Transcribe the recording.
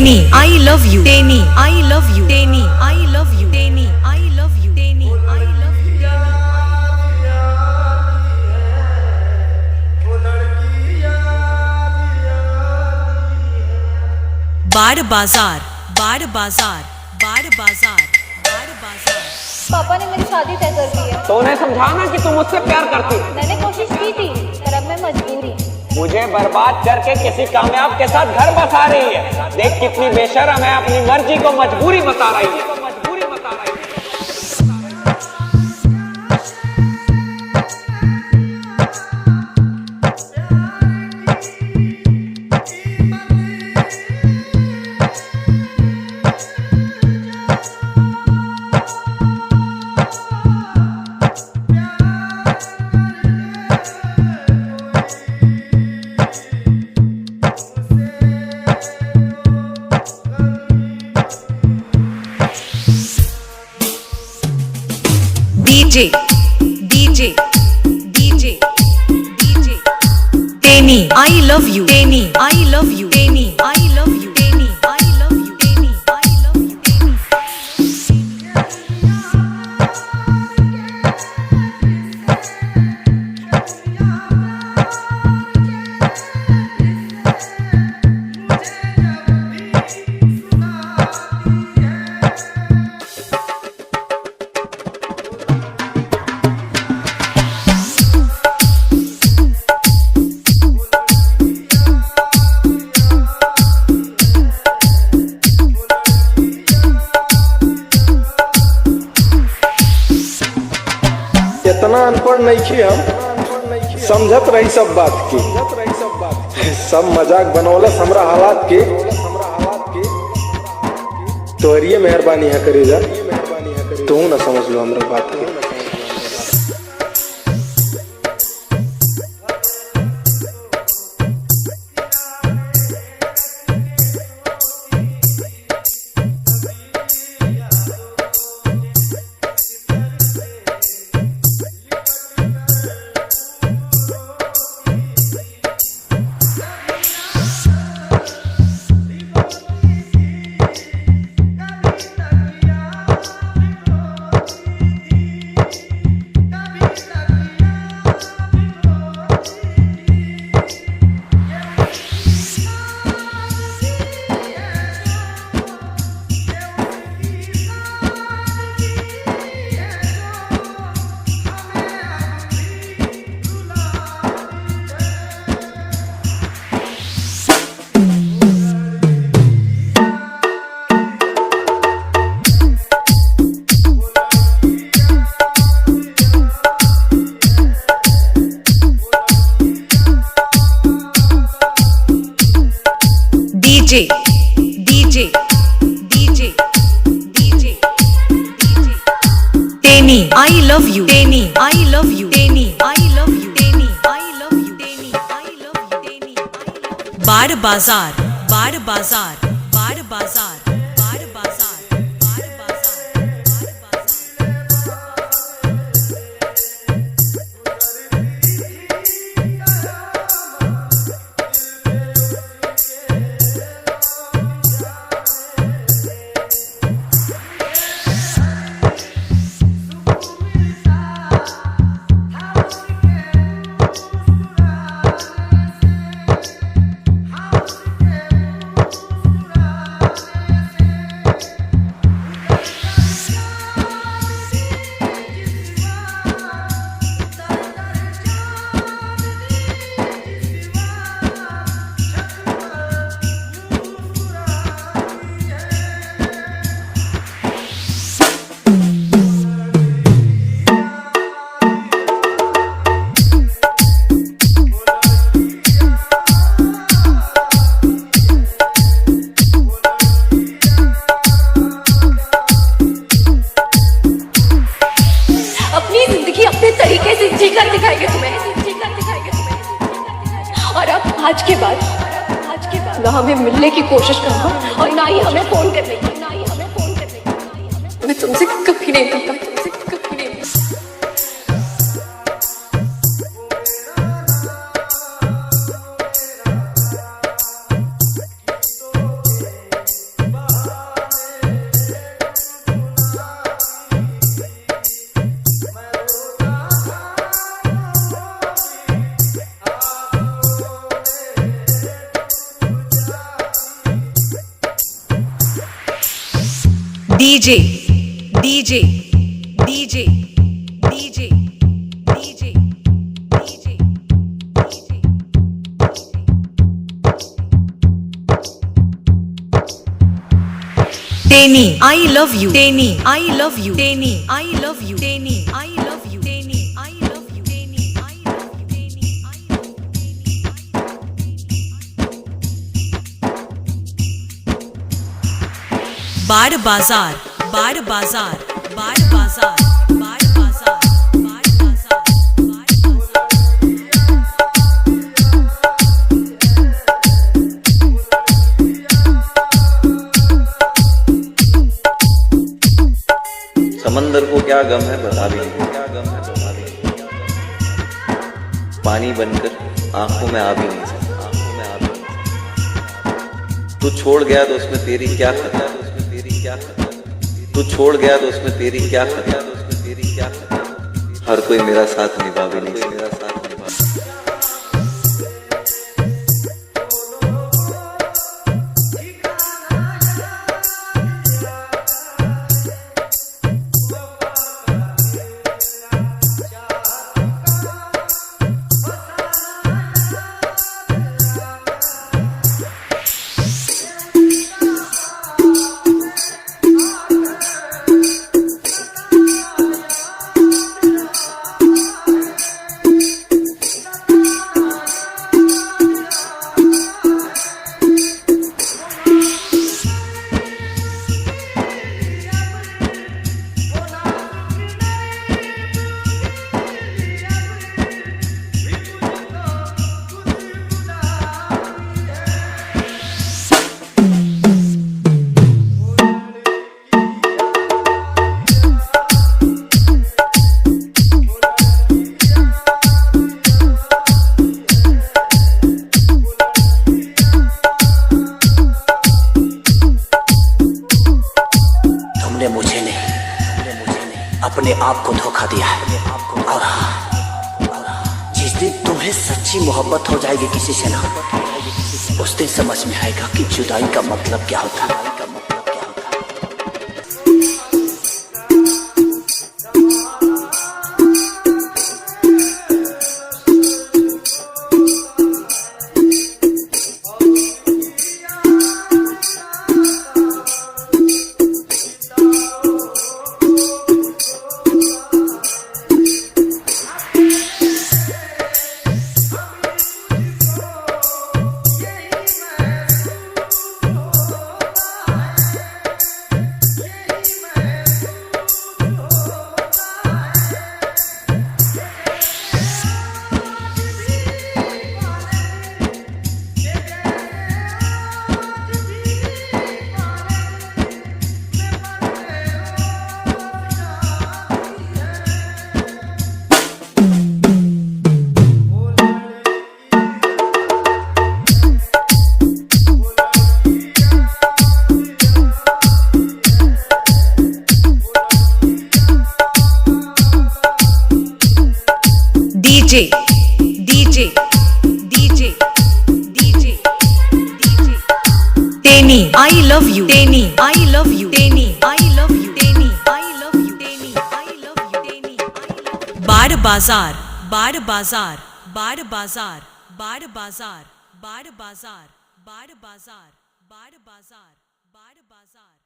Theni I love you, तेनी I love you, तेनी I love you, तेनी I love you, तेनी I love you. बाड़ बाजार, बाड़ बाजार, बाड़ बाजार, बाड़ बाजार। पापा ने मेरी शादी तय कर दी है। तो उन्हें समझाना कि तुम मुझसे प्यार करती। मैंने कोशिश की थी पर अब मैं मजबूर हूँ। मुझे बर्बाद करके किसी कामयाब के साथ घर बसा रही है। देख कितनी बेशर्म है, अपनी मर्जी को मजबूरी बता रही है। डीजे डीजे डीजे डीजे तेनी आई लव यू, तेनी आई लव यू, तेनी आई लव यू, तेनी आई लव यू, तेनी आई लव यू, तेनी। इतना अनपढ़ नहीं थी हम, समझत रही सब बात की। सब मजाक बनौलस हमरा हालात के। तोहरिए मेहरबानी है करे जा, तू ना समझ लो हमरा बात के। डीजे डीजे डीजे डीजे तेनी आई लव यू, तेनी आई लव यू, तेनी आई लव यू, तेनी आई लव यू, तेनी आई लव यू, तेनी। बाड़ बाजार, बाड़ बाजार, बाड़ बाजार, बाड़ बाजार, बाड़ बाजार, बाड़ आज के बाद ना हमें मिलने की कोशिश करना और ना ही हमें फोन करने की। मैं तुमसे कभी नहीं मिलता, तुमसे कभी नहीं मिलता। DJ, DJ, DJ, DJ, DJ, DJ, Teni, I love you. Teni, I love you. Teni, I love you. Teni, I love you. Teni, I love you. Teni, I love you. Teni, I love you. बाड़ बाजार, बाड़ बाजार, बाड़ बाजार, बाड़ बाजार, बाड़ बाजार, बाड़ समंदर को क्या गम है बता भी नहीं, क्या गम है बता भी नहीं। पानी बनकर आंखों में आ भी नहीं सकता, आंखों में आ भी नहीं सकता। तू छोड़ गया तो उसमें तेरी क्या खता, उसमें तेरी क्या खता। तू छोड़ गया तो उसमें तेरी क्या खता, उसमें तेरी क्या खता। हर कोई मेरा साथ निभा भी नहीं, मेरा साथ निभा। मुझे नहीं अपने आप को धोखा दिया है। और जिस दिन तुम्हें सच्ची मोहब्बत हो जाएगी किसी से ना, उस दिन समझ में आएगा कि जुदाई का मतलब क्या होता है। DJ, DJ, DJ, DJ, DJ, Teni, I love you. Teni, I love you. Teni, I love you. Teni, I love you. Teni, I love you. Teni, I love you. बाड़ बाजार, बाड़ बाजार, बाड़ बाजार, बाड़ बाजार, बाड़ बाजार, बाड़ बाजार, बाड़ बाजार, बाड़ बाजार।